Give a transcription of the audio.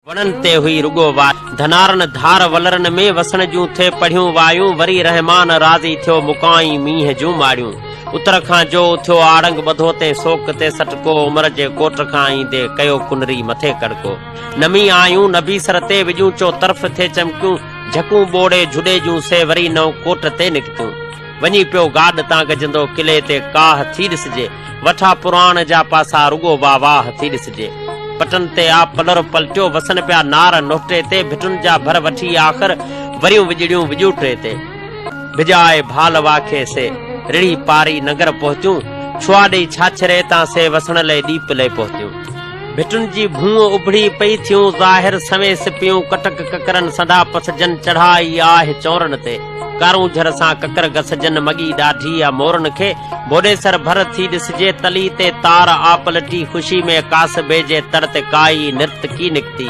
वणन ते हुई रुगो वार धनारन धार वलरन में वसण जूं थे पढ़ियूं वायूं वरी रहमान राज़ी थियो मुकाई मींह जूं माड़ियूं उतर खां जो उथियो आड़ंग बधो ते सोक ते सटको उमर जे कोट खां ईंदे कयो कुनरी मथे कड़को नमी आयूं नबी सर ते विजूं चो तरफ थे चमकियूं झकूं बोड़े झुडे जूं से वरी नौ कोट ते निकतियूं वनी पियो गाड तां गजंदो किले ते काह थी ॾिसजे वठा पुराण जा पासा रुगो वाह थी ॾिसजे पटन ते आ पलर पलटियो वसन पिया नार नोटे ते भिटुन जा भर वठी आखिर वरियूं विजड़ियूं विजूटे ते भिजाए भाल वाखे से रिड़ी पारी नगर पहुंचूं छुआ ॾेई छाछरे तां से वसण ले दीप ले पहुंचूं भिटुन जी भूं उभड़ी पई थियूं ज़ाहिर सवे सिपियूं कटक ककरन सदा पसजन चढ़ाई आहे चौरन ते कारूं झर सां ककर गसजन मगी ॾाढी आ मोरन खे बोडेसर भर थी ॾिसजे तली ते तार आ पलटी खुशी में कास बेजे तर ते काई नृत की निकती।